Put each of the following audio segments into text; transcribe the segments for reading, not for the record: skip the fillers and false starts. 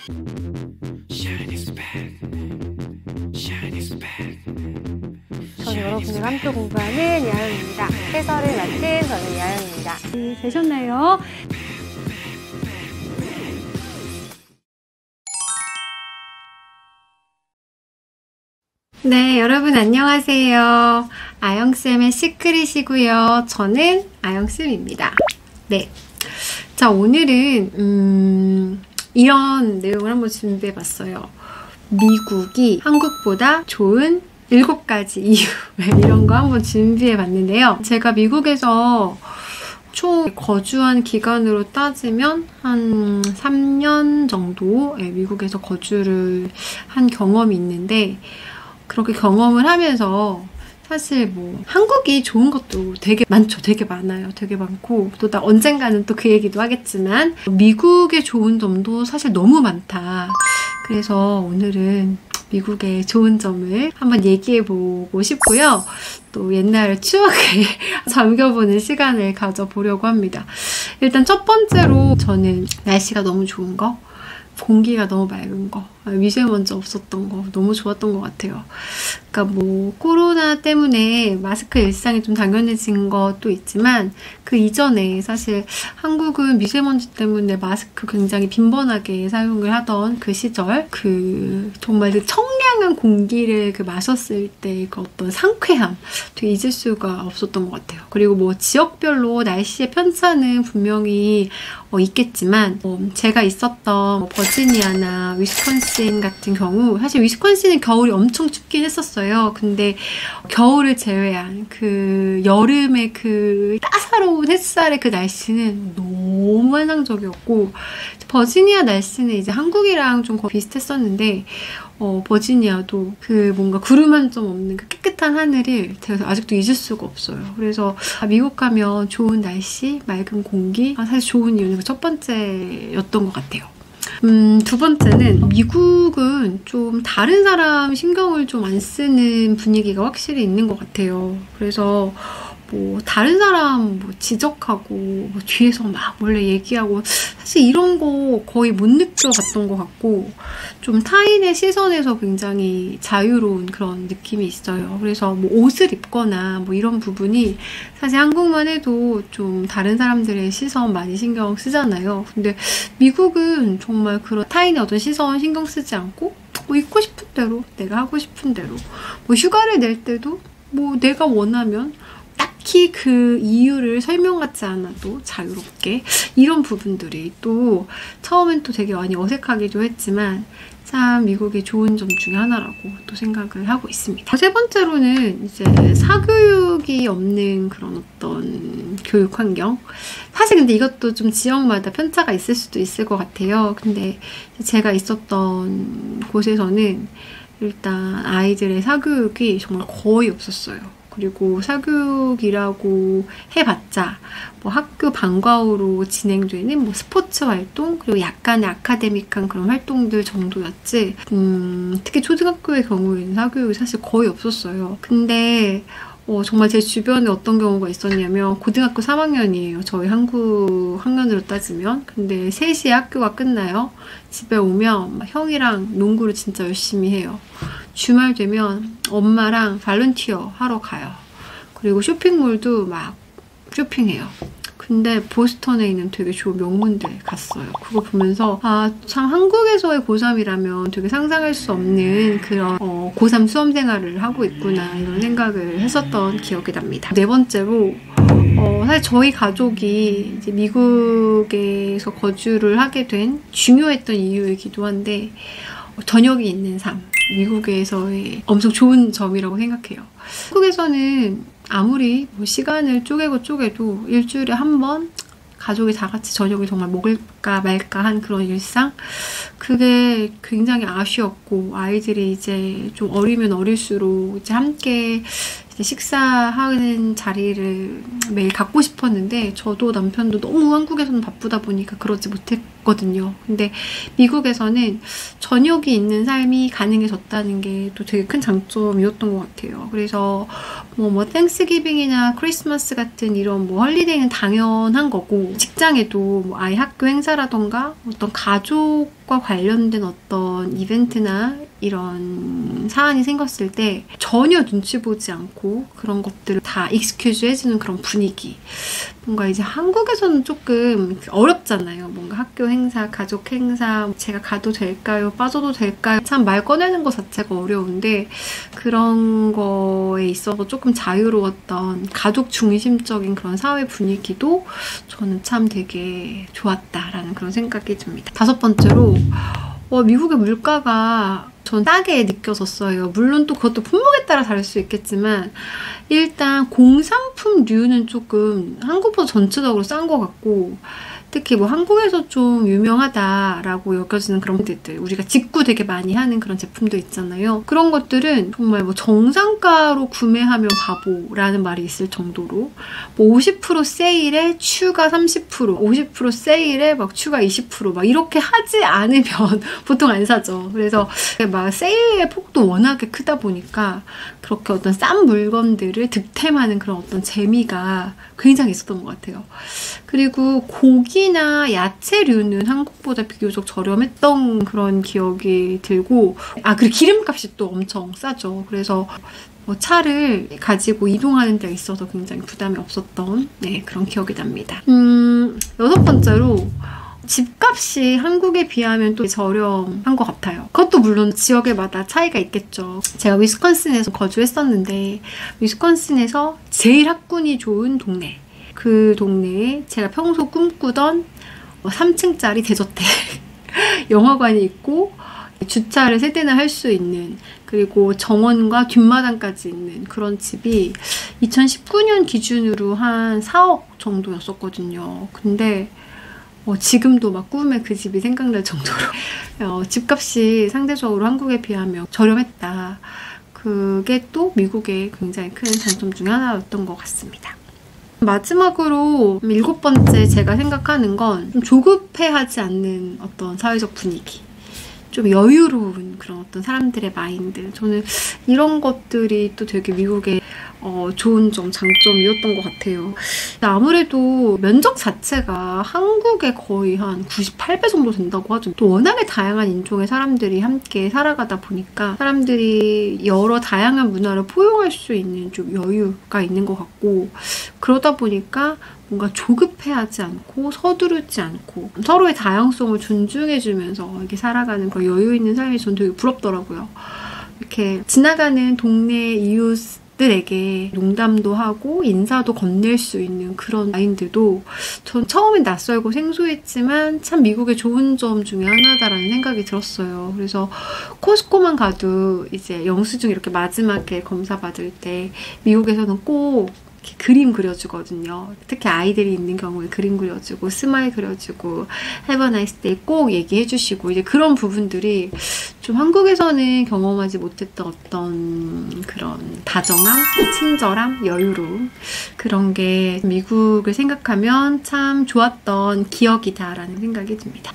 저는 여러분들과 함께 공부하는 야영입니다. 해설을 맡은 저는 야영입니다. 되셨나요? 네, 여러분 안녕하세요. 아영쌤의 시크릿이고요. 저는 아영쌤입니다. 네. 자, 오늘은 이런 내용을 한번 준비해봤어요. 미국이 한국보다 좋은 7가지 이유 이런 거 한번 준비해봤는데요. 제가 미국에서 총 거주한 기간으로 따지면 한 3년 정도 미국에서 거주를 한 경험이 있는데, 그렇게 경험을 하면서 사실 뭐 한국이 좋은 것도 되게 많죠. 되게 많아요. 되게 많고, 또 나 언젠가는 또 그 얘기도 하겠지만 미국의 좋은 점도 사실 너무 많다. 그래서 오늘은 미국의 좋은 점을 한번 얘기해보고 싶고요. 또 옛날 추억에 잠겨보는 시간을 가져보려고 합니다. 일단 첫 번째로 저는 날씨가 너무 좋은 거, 공기가 너무 맑은 거, 미세먼지 없었던 거 너무 좋았던 것 같아요. 그러니까 뭐 코로나 때문에 마스크 일상이 좀 당연해진 것도 있지만 그 이전에 사실 한국은 미세먼지 때문에 마스크 굉장히 빈번하게 사용을 하던 그 시절, 그 정말 그 청량한 공기를 마셨을 때 그 어떤 상쾌함 되게 잊을 수가 없었던 것 같아요. 그리고 뭐 지역별로 날씨의 편차는 분명히 있겠지만 제가 있었던 버지니아나 위스콘신 같은 경우, 사실 위스콘신은 겨울이 엄청 춥긴 했었어요. 근데 겨울을 제외한 그 여름의 그 따사로운 햇살의 그 날씨는 너무 환상적이었고, 버지니아 날씨는 이제 한국이랑 좀 거의 비슷했었는데 버지니아도 그 뭔가 구름 한 점 없는 그 깨끗한 하늘을 제가 아직도 잊을 수가 없어요. 그래서 미국 가면 좋은 날씨, 맑은 공기, 사실 좋은 이유는 첫 번째였던 것 같아요. 두 번째는 미국은 좀 다른 사람 신경을 좀 안 쓰는 분위기가 확실히 있는 것 같아요. 그래서 뭐 다른 사람 뭐 지적하고 뭐 뒤에서 막 몰래 얘기하고, 사실 이런 거 거의 못 느껴봤던 것 같고, 좀 타인의 시선에서 굉장히 자유로운 그런 느낌이 있어요. 그래서 뭐 옷을 입거나 뭐 이런 부분이 사실 한국만 해도 좀 다른 사람들의 시선 많이 신경 쓰잖아요. 근데 미국은 정말 그런 타인의 어떤 시선 신경 쓰지 않고 뭐 입고 싶은 대로, 내가 하고 싶은 대로, 뭐 휴가를 낼 때도 뭐 내가 원하면 딱히 그 이유를 설명하지 않아도 자유롭게, 이런 부분들이 또 처음엔 또 되게 많이 어색하기도 했지만 참 미국의 좋은 점 중에 하나라고 또 생각을 하고 있습니다. 세 번째로는 이제 사교육이 없는 그런 어떤 교육 환경. 사실 근데 이것도 좀 지역마다 편차가 있을 수도 있을 것 같아요. 근데 제가 있었던 곳에서는 일단 아이들의 사교육이 정말 거의 없었어요. 그리고 사교육이라고 해봤자 뭐 학교 방과후로 진행되는 뭐 스포츠 활동, 그리고 약간의 아카데믹한 그런 활동들 정도였지, 특히 초등학교의 경우에는 사교육이 사실 거의 없었어요. 근데 정말 제 주변에 어떤 경우가 있었냐면, 고등학교 3학년이에요. 저희 한국 학년으로 따지면. 근데 3시에 학교가 끝나요. 집에 오면 형이랑 농구를 진짜 열심히 해요. 주말 되면 엄마랑 발런티어 하러 가요. 그리고 쇼핑몰도 막 쇼핑해요. 근데 보스턴에 있는 되게 좋은 명문대 갔어요. 그거 보면서 참 한국에서의 고3이라면 되게 상상할 수 없는 그런 고3 수험 생활을 하고 있구나, 이런 생각을 했었던 기억이 납니다. 네 번째로 사실 저희 가족이 이제 미국에서 거주를 하게 된 중요했던 이유이기도 한데, 저녁이 있는 삶, 미국에서의 엄청 좋은 점이라고 생각해요. 한국에서는 아무리 뭐 시간을 쪼개도 일주일에 한 번 가족이 다 같이 저녁을 정말 먹을까 말까 한 그런 일상, 그게 굉장히 아쉬웠고, 아이들이 이제 좀 어리면 어릴수록 이제 함께 식사하는 자리를 매일 갖고 싶었는데 저도 남편도 너무 한국에서는 바쁘다 보니까 그러지 못했거든요. 근데 미국에서는 저녁이 있는 삶이 가능해졌다는 게 또 되게 큰 장점이었던 것 같아요. 그래서 뭐 땡스기빙이나 크리스마스 같은 이런 뭐 헐리데이는 당연한 거고, 직장에도 뭐 아이 학교 행사라던가 어떤 가족과 관련된 어떤 이벤트나 이런 사안이 생겼을 때 전혀 눈치 보지 않고 그런 것들을 다 익스큐즈 해주는 그런 분위기. 뭔가 이제 한국에서는 조금 어렵잖아요. 뭔가 학교 행사, 가족 행사, 제가 가도 될까요? 빠져도 될까요? 참 말 꺼내는 것 자체가 어려운데, 그런 거에 있어서 조금 자유로웠던 가족 중심적인 그런 사회 분위기도 저는 참 되게 좋았다라는 그런 생각이 듭니다. 5번째로, 미국의 물가가 전 싸게 느껴졌어요. 물론 또 그것도 품목에 따라 다를 수 있겠지만, 일단 공산품류는 조금 한국보다 전체적으로 싼 것 같고, 특히 뭐 한국에서 좀 유명하다라고 여겨지는 그런 것들, 우리가 직구 되게 많이 하는 그런 제품도 있잖아요. 그런 것들은 정말 뭐 정상가로 구매하면 바보라는 말이 있을 정도로, 뭐 50% 세일에 추가 30%, 50% 세일에 막 추가 20%, 막 이렇게 하지 않으면 보통 안 사죠. 그래서 막 세일의 폭도 워낙에 크다 보니까 그렇게 어떤 싼 물건들을 득템하는 그런 어떤 재미가 굉장히 있었던 것 같아요. 그리고 고기나 야채류는 한국보다 비교적 저렴했던 그런 기억이 들고, 그리고 기름값이 또 엄청 싸죠. 그래서 뭐 차를 가지고 이동하는 데 있어서 굉장히 부담이 없었던 그런 기억이 납니다. 6번째로 집값이 한국에 비하면 또 저렴한 것 같아요. 그것도 물론 지역에마다 차이가 있겠죠. 제가 위스콘신에서 거주했었는데, 위스콘신에서 제일 학군이 좋은 동네, 그 동네에 제가 평소 꿈꾸던 3층짜리 대저택 영화관이 있고 주차를 3대나 할 수 있는, 그리고 정원과 뒷마당까지 있는 그런 집이 2019년 기준으로 한 4억 정도였었거든요. 근데 지금도 막 꿈에 그 집이 생각날 정도로 집값이 상대적으로 한국에 비하면 저렴했다. 그게 또 미국의 굉장히 큰 장점 중에 하나였던 것 같습니다. 마지막으로 7번째 제가 생각하는 건 좀 조급해하지 않는 어떤 사회적 분위기. 좀 여유로운 그런 어떤 사람들의 마인드. 저는 이런 것들이 또 되게 미국의 좋은 점, 장점이었던 것 같아요. 아무래도 면적 자체가 한국의 거의 한 98배 정도 된다고 하죠. 또 워낙에 다양한 인종의 사람들이 함께 살아가다 보니까 사람들이 여러 다양한 문화를 포용할 수 있는 좀 여유가 있는 것 같고, 그러다 보니까 뭔가 조급해하지 않고 서두르지 않고 서로의 다양성을 존중해주면서 이렇게 살아가는 그런 여유 있는 삶이 전 되게 부럽더라고요. 이렇게 지나가는 동네 이웃들에게 농담도 하고 인사도 건넬 수 있는 그런 마인드도 전 처음엔 낯설고 생소했지만 참 미국의 좋은 점 중에 하나다라는 생각이 들었어요. 그래서 코스코만 가도 이제 영수증 이렇게 마지막에 검사 받을 때 미국에서는 꼭 그림 그려주거든요. 특히 아이들이 있는 경우에 그림 그려주고 스마일 그려주고 Have a nice day 꼭 얘기해주시고, 이제 그런 부분들이 좀 한국에서는 경험하지 못했던 어떤 그런 다정함, 친절함, 여유로움, 그런 게 미국을 생각하면 참 좋았던 기억이다라는 생각이 듭니다.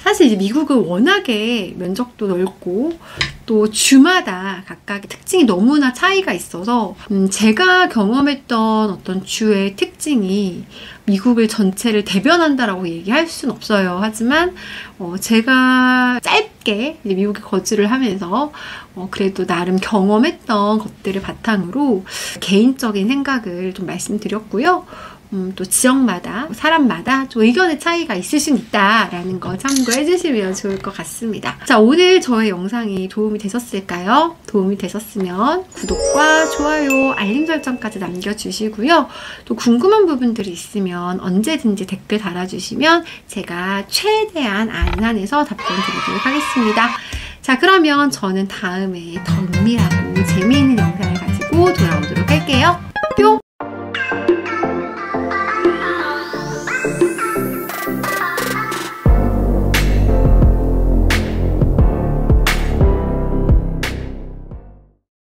사실 이제 미국은 워낙에 면적도 넓고 또 주마다 각각의 특징이 너무나 차이가 있어서 제가 경험했던 어떤 주의 특징이 미국을 전체를 대변한다라고 얘기할 수는 없어요. 하지만 제가 짧게 이제 미국에 거주를 하면서 그래도 나름 경험했던 것들을 바탕으로 개인적인 생각을 좀 말씀드렸고요. 또 지역마다, 사람마다 좀 의견의 차이가 있을 수는 있다라는 거 참고해 주시면 좋을 것 같습니다. 자, 오늘 저의 영상이 도움이 되셨을까요? 도움이 되셨으면 구독과 좋아요, 알림 설정까지 남겨주시고요. 또 궁금한 부분들이 있으면 언제든지 댓글 달아주시면 제가 최대한 안산해서 답변 드리도록 하겠습니다. 자, 그러면 저는 다음에 더 은밀하고 재미있는 영상을 가지고 돌아오도록 할게요.